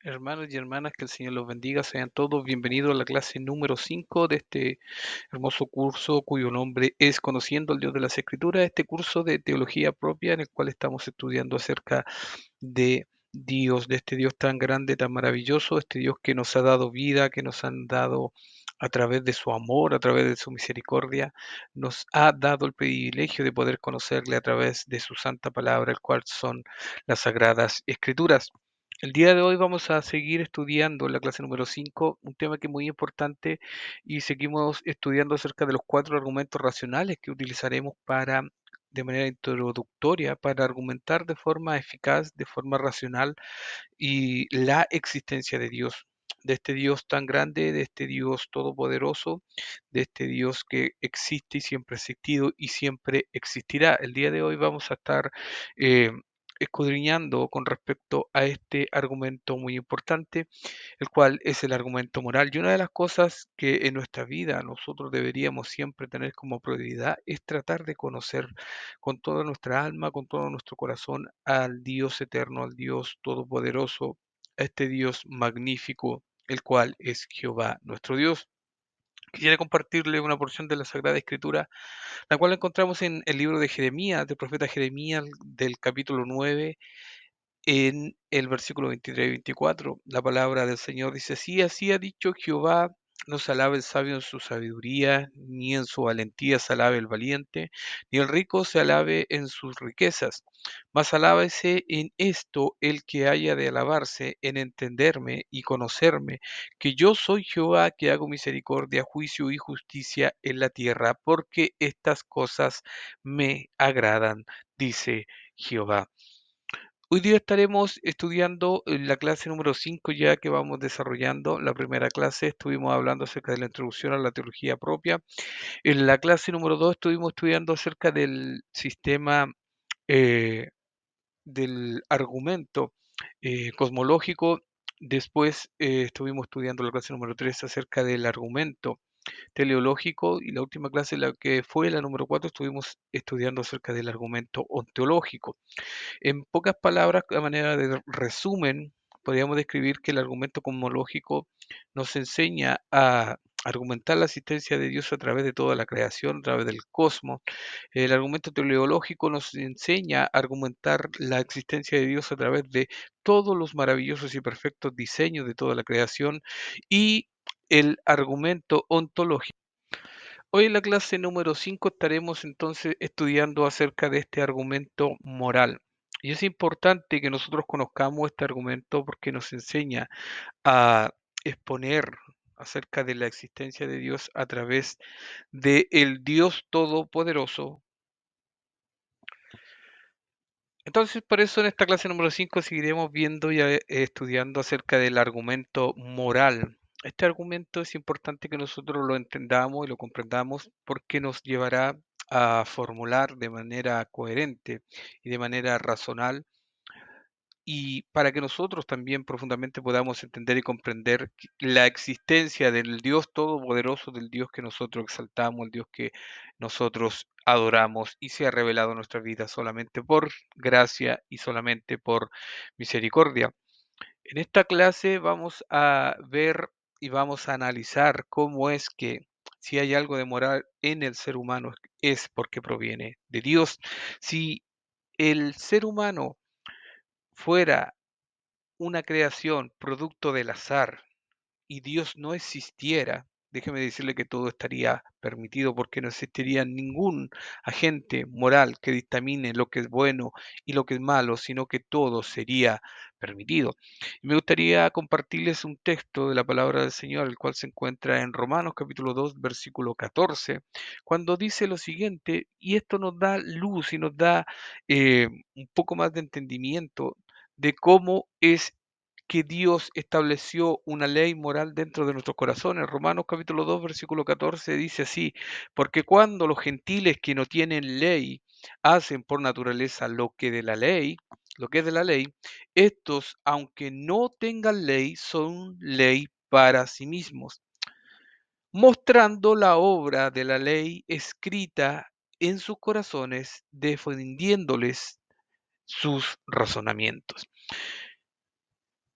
Hermanos y hermanas, que el Señor los bendiga. Sean todos bienvenidos a la clase número 5 de este hermoso curso cuyo nombre es Conociendo al Dios de las Escrituras, este curso de teología propia en el cual estamos estudiando acerca de Dios, de este Dios tan grande, tan maravilloso, este Dios que nos ha dado vida, que nos han dado a través de su amor, a través de su misericordia, nos ha dado el privilegio de poder conocerle a través de su santa palabra, el cual son las sagradas escrituras. El día de hoy vamos a seguir estudiando en la clase número 5 un tema que es muy importante y seguimos estudiando acerca de los 4 argumentos racionales que utilizaremos para, de manera introductoria, para argumentar de forma eficaz, de forma racional y la existencia de Dios, de este Dios tan grande, de este Dios todopoderoso, de este Dios que existe y siempre ha existido y siempre existirá. El día de hoy vamos a estar eh, escudriñando con respecto a este argumento muy importante, el cual es el argumento moral. Y una de las cosas que en nuestra vida nosotros deberíamos siempre tener como prioridad es tratar de conocer con toda nuestra alma, con todo nuestro corazón al Dios eterno, al Dios todopoderoso, a este Dios magnífico, el cual es Jehová, nuestro Dios. Quisiera compartirle una porción de la Sagrada Escritura, la cual encontramos en el libro de Jeremías, del profeta Jeremías, del capítulo 9 en el versículo 23 y 24, la palabra del Señor dice así: así ha dicho Jehová, no se alabe el sabio en su sabiduría, ni en su valentía se alabe el valiente, ni el rico se alabe en sus riquezas, mas alábese en esto el que haya de alabarse, en entenderme y conocerme, que yo soy Jehová, que hago misericordia, juicio y justicia en la tierra, porque estas cosas me agradan, dice Jehová. Hoy día estaremos estudiando la clase número 5 ya que vamos desarrollando. La primera clase estuvimos hablando acerca de la introducción a la teología propia. En la clase número 2 estuvimos estudiando acerca del sistema eh, del argumento cosmológico. Después estuvimos estudiando la clase número 3 acerca del argumento teleológico y la última clase, la que fue la número 4, estuvimos estudiando acerca del argumento ontológico. En pocas palabras, a manera de resumen, podríamos describir que el argumento cosmológico nos enseña a argumentar la existencia de Dios a través de toda la creación, a través del cosmos. El argumento teleológico nos enseña a argumentar la existencia de Dios a través de todos los maravillosos y perfectos diseños de toda la creación. Y el argumento ontológico. Hoy en la clase número 5 estaremos entonces estudiando acerca de este argumento moral. Y es importante que nosotros conozcamos este argumento porque nos enseña a exponer acerca de la existencia de Dios a través de el Dios Todopoderoso. Entonces, por eso en esta clase número 5 seguiremos viendo y estudiando acerca del argumento moral. Este argumento es importante que nosotros lo entendamos y lo comprendamos porque nos llevará a formular de manera coherente y de manera razonal y para que nosotros también profundamente podamos entender y comprender la existencia del Dios todopoderoso, del Dios que nosotros exaltamos, el Dios que nosotros adoramos y se ha revelado en nuestra vida solamente por gracia y solamente por misericordia. En esta clase vamos a ver y vamos a analizar cómo es que si hay algo de moral en el ser humano es porque proviene de Dios. Si el ser humano fuera una creación producto del azar y Dios no existiera, déjeme decirle que todo estaría permitido porque no existiría ningún agente moral que dictamine lo que es bueno y lo que es malo, sino que todo sería permitido. Y me gustaría compartirles un texto de la palabra del Señor, el cual se encuentra en Romanos capítulo 2, versículo 14, cuando dice lo siguiente, y esto nos da luz y nos da un poco más de entendimiento de cómo es que Dios estableció una ley moral dentro de nuestros corazones. Romanos capítulo 2, versículo 14 dice así: porque cuando los gentiles que no tienen ley hacen por naturaleza lo que es de la ley, estos, aunque no tengan ley, son ley para sí mismos, mostrando la obra de la ley escrita en sus corazones, defendiéndoles sus razonamientos.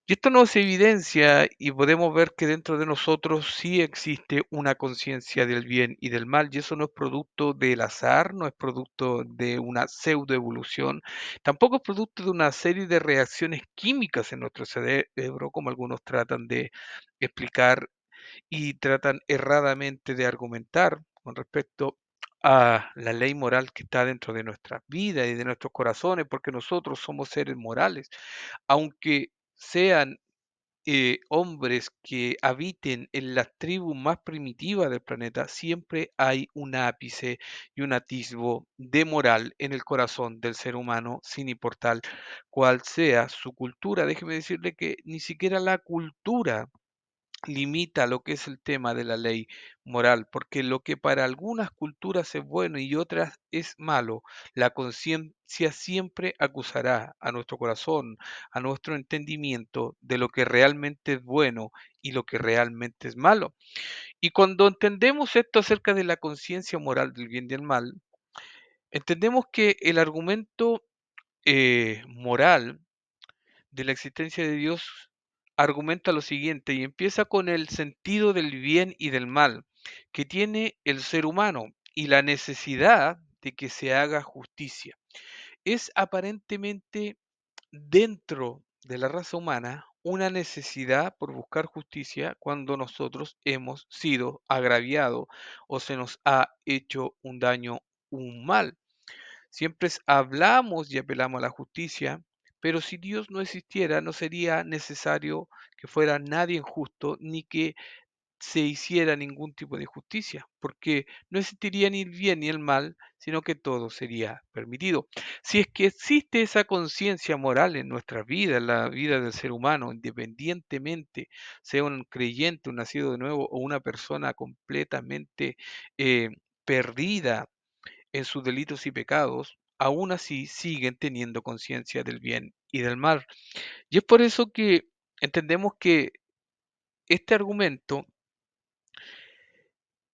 Y esto nos evidencia y podemos ver que dentro de nosotros sí existe una conciencia del bien y del mal, y eso no es producto del azar, no es producto de una pseudoevolución, tampoco es producto de una serie de reacciones químicas en nuestro cerebro, como algunos tratan de explicar y tratan erradamente de argumentar con respecto a la ley moral que está dentro de nuestras vidas y de nuestros corazones, porque nosotros somos seres morales, aunque sean hombres que habiten en las tribus más primitivas del planeta, siempre hay un ápice y un atisbo de moral en el corazón del ser humano, sin importar cuál sea su cultura. Déjeme decirle que ni siquiera la cultura limita lo que es el tema de la ley moral, porque lo que para algunas culturas es bueno y otras es malo, la conciencia siempre acusará a nuestro corazón, a nuestro entendimiento de lo que realmente es bueno y lo que realmente es malo. Y cuando entendemos esto acerca de la conciencia moral del bien y del mal, entendemos que el argumento moral de la existencia de Dios argumenta lo siguiente y empieza con el sentido del bien y del mal que tiene el ser humano y la necesidad de que se haga justicia. Es aparentemente dentro de la raza humana una necesidad por buscar justicia cuando nosotros hemos sido agraviados o se nos ha hecho un daño, un mal. Siempre hablamos y apelamos a la justicia, pero si Dios no existiera, no sería necesario que fuera nadie injusto ni que se hiciera ningún tipo de justicia, porque no existiría ni el bien ni el mal, sino que todo sería permitido. Si es que existe esa conciencia moral en nuestra vida, en la vida del ser humano, independientemente sea un creyente, un nacido de nuevo o una persona completamente eh, perdida en sus delitos y pecados, aún así siguen teniendo conciencia del bien y del mal. Y es por eso que entendemos que este argumento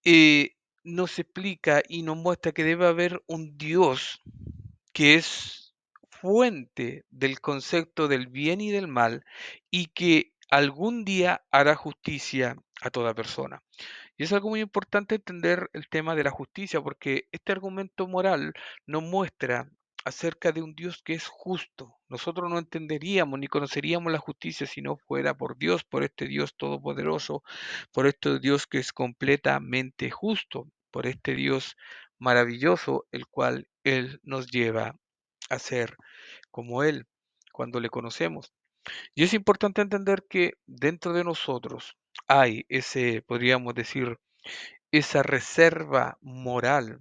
eh, nos explica y nos muestra que debe haber un Dios que es fuente del concepto del bien y del mal y que algún día hará justicia a toda persona. Y es algo muy importante entender el tema de la justicia, porque este argumento moral nos muestra acerca de un Dios que es justo. Nosotros no entenderíamos ni conoceríamos la justicia si no fuera por Dios, por este Dios todopoderoso, por este Dios que es completamente justo, por este Dios maravilloso, el cual Él nos lleva a ser como Él cuando le conocemos. Y es importante entender que dentro de nosotros hay ese, podríamos decir, esa reserva moral,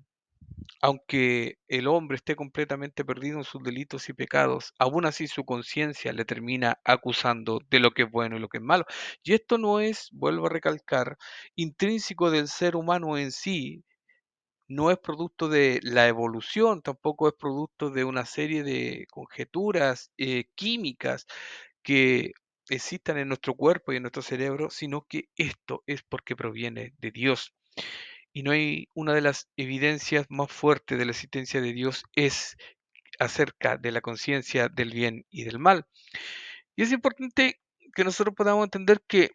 aunque el hombre esté completamente perdido en sus delitos y pecados, aún así su conciencia le termina acusando de lo que es bueno y lo que es malo. Y esto no es, vuelvo a recalcar, intrínseco del ser humano en sí, no es producto de la evolución, tampoco es producto de una serie de conjeturas químicas que existan en nuestro cuerpo y en nuestro cerebro, sino que esto es porque proviene de Dios. Y no hay una de las evidencias más fuertes de la existencia de Dios es acerca de la conciencia del bien y del mal. Y es importante que nosotros podamos entender que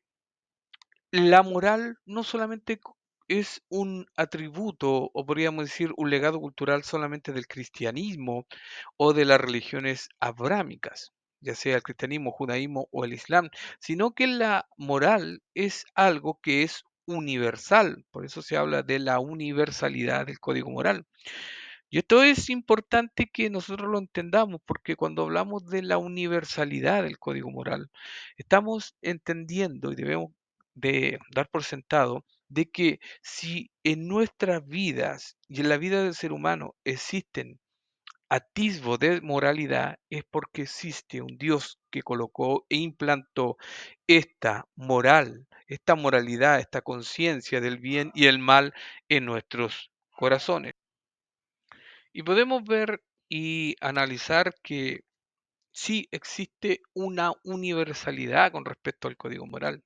la moral no solamente es un atributo, o podríamos decir un legado cultural solamente del cristianismo o de las religiones abrámicas, ya sea el cristianismo, judaísmo o el islam, sino que la moral es algo que es universal. Por eso se habla de la universalidad del código moral. Y esto es importante que nosotros lo entendamos, porque cuando hablamos de la universalidad del código moral, estamos entendiendo y debemos de dar por sentado de que si en nuestras vidas y en la vida del ser humano existen atisbos de moralidad, es porque existe un Dios que colocó e implantó esta moral, esta moralidad, esta conciencia del bien y el mal en nuestros corazones. Y podemos ver y analizar que sí existe una universalidad con respecto al código moral.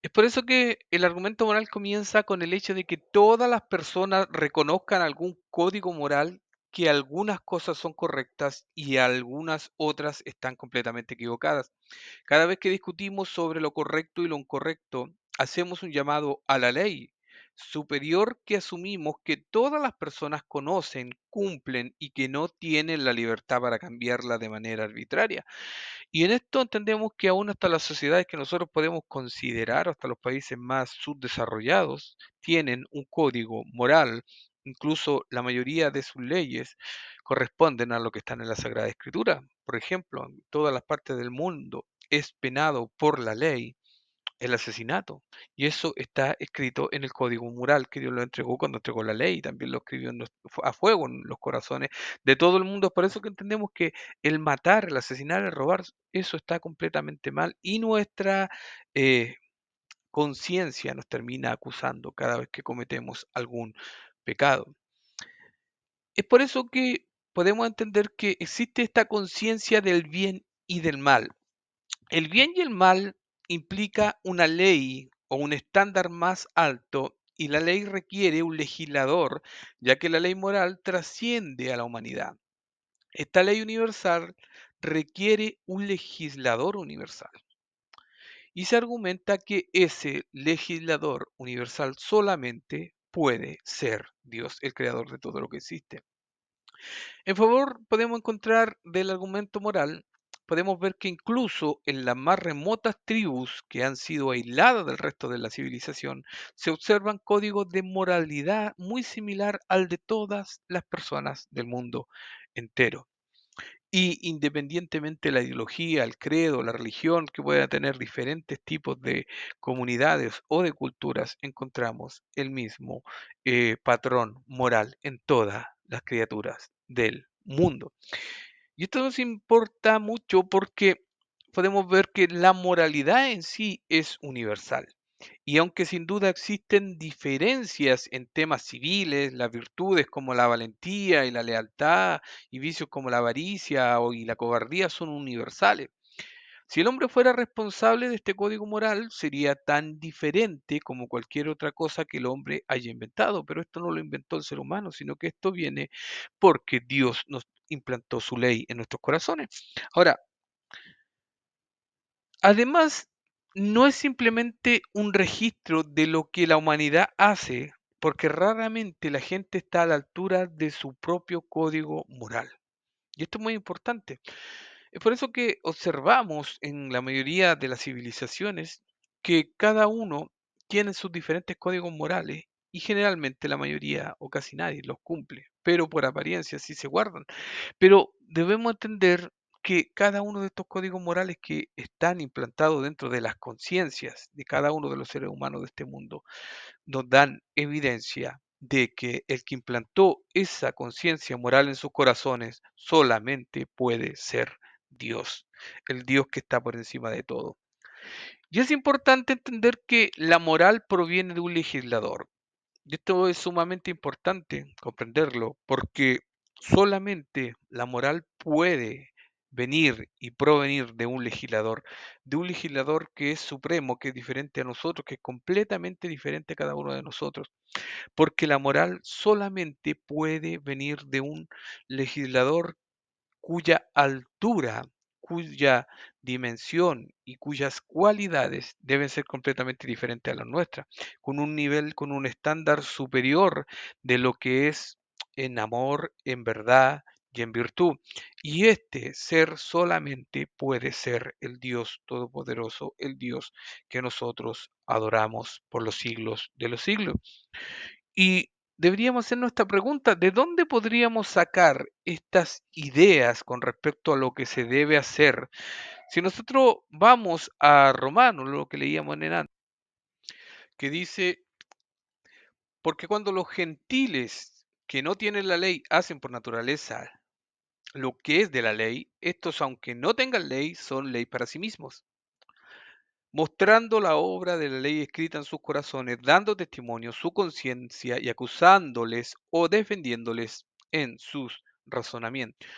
Es por eso que el argumento moral comienza con el hecho de que todas las personas reconozcan algún código moral que algunas cosas son correctas y algunas otras están completamente equivocadas. Cada vez que discutimos sobre lo correcto y lo incorrecto, hacemos un llamado a la ley superior que asumimos que todas las personas conocen, cumplen y que no tienen la libertad para cambiarla de manera arbitraria. Y en esto entendemos que aún hasta las sociedades que nosotros podemos considerar, hasta los países más subdesarrollados, tienen un código moral, incluso la mayoría de sus leyes corresponden a lo que están en la Sagrada Escritura. Por ejemplo, en todas las partes del mundo es penado por la ley el asesinato. Y eso está escrito en el código moral que Dios lo entregó cuando entregó la ley, también lo escribió a fuego en los corazones de todo el mundo. Por eso que entendemos que el matar, el asesinar, el robar, eso está completamente mal y nuestra eh, conciencia nos termina acusando cada vez que cometemos algún pecado. Es por eso que podemos entender que existe esta conciencia del bien y del mal. El bien y el mal implica una ley o un estándar más alto y la ley requiere un legislador, ya que la ley moral trasciende a la humanidad. Esta ley universal requiere un legislador universal y se argumenta que ese legislador universal solamente puede ser Dios, el creador de todo lo que existe. En favor, podemos encontrar del argumento moral, podemos ver que incluso en las más remotas tribus que han sido aisladas del resto de la civilización, se observan códigos de moralidad muy similar al de todas las personas del mundo entero. Y independientemente de la ideología, el credo, la religión, que pueda tener diferentes tipos de comunidades o de culturas, encontramos el mismo patrón moral en todas las criaturas del mundo. Y esto nos importa mucho porque podemos ver que la moralidad en sí es universal. Y aunque sin duda existen diferencias en temas civiles, las virtudes como la valentía y la lealtad y vicios como la avaricia y la cobardía son universales. Si el hombre fuera responsable de este código moral, sería tan diferente como cualquier otra cosa que el hombre haya inventado, pero esto no lo inventó el ser humano, sino que esto viene porque Dios nos implantó su ley en nuestros corazones. Ahora, además, no es simplemente un registro de lo que la humanidad hace, porque raramente la gente está a la altura de su propio código moral. Y esto es muy importante. Es por eso que observamos en la mayoría de las civilizaciones que cada uno tiene sus diferentes códigos morales y generalmente la mayoría o casi nadie los cumple, pero por apariencia sí se guardan. Pero debemos entender que cada uno de estos códigos morales que están implantados dentro de las conciencias de cada uno de los seres humanos de este mundo nos dan evidencia de que el que implantó esa conciencia moral en sus corazones solamente puede ser Dios, el Dios que está por encima de todo. Y es importante entender que la moral proviene de un legislador. Y esto es sumamente importante comprenderlo, porque solamente la moral puede venir y provenir de un legislador que es supremo, que es diferente a nosotros, que es completamente diferente a cada uno de nosotros, porque la moral solamente puede venir de un legislador cuya altura, cuya dimensión y cuyas cualidades deben ser completamente diferentes a las nuestras, con un nivel, con un estándar superior de lo que es en amor, en verdad y en virtud. Y este ser solamente puede ser el Dios Todopoderoso, el Dios que nosotros adoramos por los siglos de los siglos. Y deberíamos hacernos esta pregunta, ¿de dónde podríamos sacar estas ideas con respecto a lo que se debe hacer? Si nosotros vamos a Romanos, lo que leíamos en antes, que dice, porque cuando los gentiles que no tienen la ley hacen por naturaleza lo que es de la ley, estos aunque no tengan ley, son ley para sí mismos, mostrando la obra de la ley escrita en sus corazones, dando testimonio su conciencia y acusándoles o defendiéndoles en sus razonamientos.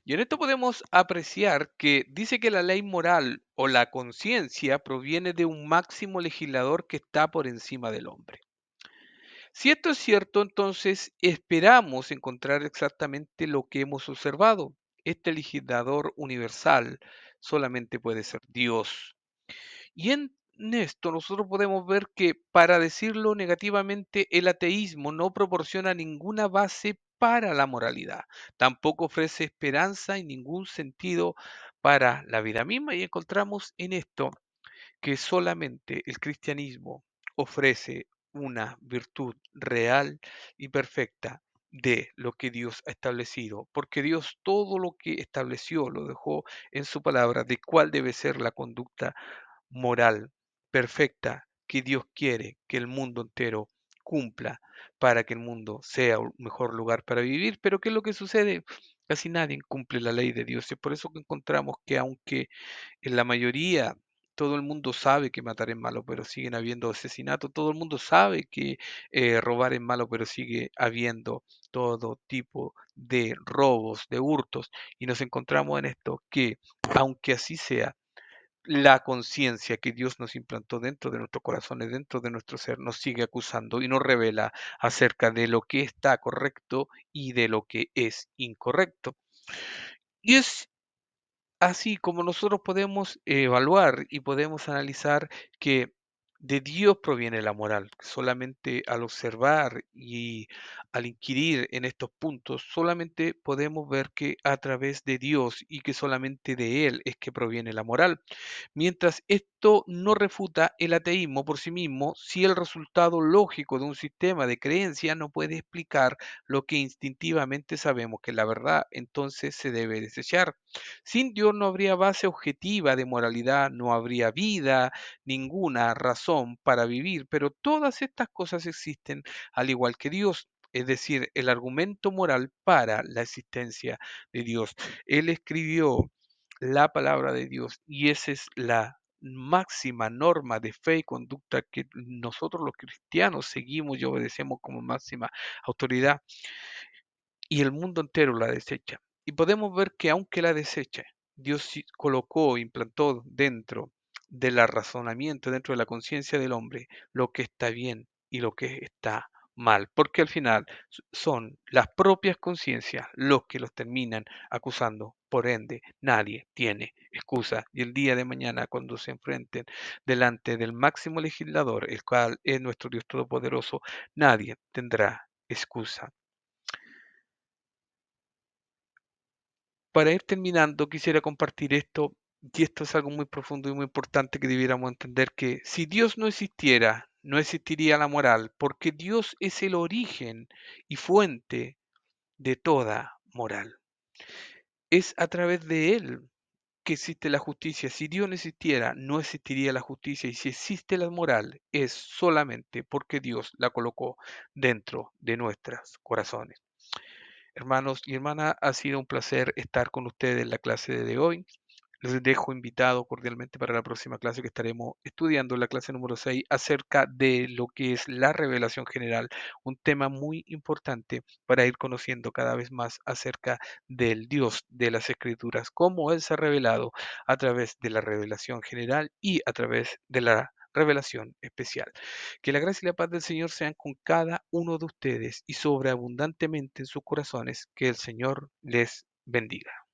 Y en esto podemos apreciar que dice que la ley moral o la conciencia proviene de un máximo legislador que está por encima del hombre. Si esto es cierto, entonces esperamos encontrar exactamente lo que hemos observado. Este legislador universal solamente puede ser Dios. Y en esto nosotros podemos ver que, para decirlo negativamente, el ateísmo no proporciona ninguna base para la moralidad, tampoco ofrece esperanza en ningún sentido para la vida misma, y encontramos en esto que solamente el cristianismo ofrece una virtud real y perfecta de lo que Dios ha establecido, porque Dios todo lo que estableció lo dejó en su palabra de cuál debe ser la conducta moral perfecta que Dios quiere que el mundo entero cumpla para que el mundo sea un mejor lugar para vivir. Pero ¿qué es lo que sucede? Casi nadie cumple la ley de Dios. Es por eso que encontramos que, aunque en la mayoría todo el mundo sabe que matar es malo, pero siguen habiendo asesinatos. Todo el mundo sabe que robar es malo, pero sigue habiendo todo tipo de robos, de hurtos. Y nos encontramos en esto que, aunque así sea, la conciencia que Dios nos implantó dentro de nuestros corazones, dentro de nuestro ser, nos sigue acusando y nos revela acerca de lo que está correcto y de lo que es incorrecto. Y es así como nosotros podemos evaluar y podemos analizar que de Dios proviene la moral. Solamente al observar y al inquirir en estos puntos, solamente podemos ver que a través de Dios, y que solamente de Él es que proviene la moral. Mientras esto no refuta el ateísmo por sí mismo, si el resultado lógico de un sistema de creencias no puede explicar lo que instintivamente sabemos que es la verdad, entonces se debe desechar. Sin Dios no habría base objetiva de moralidad, no habría vida, ninguna razón para vivir, pero todas estas cosas existen al igual que Dios. Es decir, el argumento moral para la existencia de Dios. Él escribió la palabra de Dios, y esa es la máxima norma de fe y conducta que nosotros los cristianos seguimos y obedecemos como máxima autoridad, y el mundo entero la desecha. Y podemos ver que, aunque la deseche, Dios sí colocó, implantó dentro del razonamiento, dentro de la conciencia del hombre, lo que está bien y lo que está mal, porque al final son las propias conciencias los que los terminan acusando. Por ende, nadie tiene excusa, y el día de mañana, cuando se enfrenten delante del máximo legislador, el cual es nuestro Dios Todopoderoso, nadie tendrá excusa. Para ir terminando, quisiera compartir esto, y esto es algo muy profundo y muy importante que debiéramos entender: que si Dios no existiera, no existiría la moral, porque Dios es el origen y fuente de toda moral. Es a través de Él que existe la justicia. Si Dios no existiera, no existiría la justicia, y si existe la moral, es solamente porque Dios la colocó dentro de nuestros corazones. Hermanos y hermanas, ha sido un placer estar con ustedes en la clase de hoy. Les dejo invitado cordialmente para la próxima clase, que estaremos estudiando la clase número 6 acerca de lo que es la revelación general, un tema muy importante para ir conociendo cada vez más acerca del Dios de las Escrituras, cómo Él se ha revelado a través de la revelación general y a través de la revelación especial. Que la gracia y la paz del Señor sean con cada uno de ustedes y sobreabundantemente en sus corazones. Que el Señor les bendiga.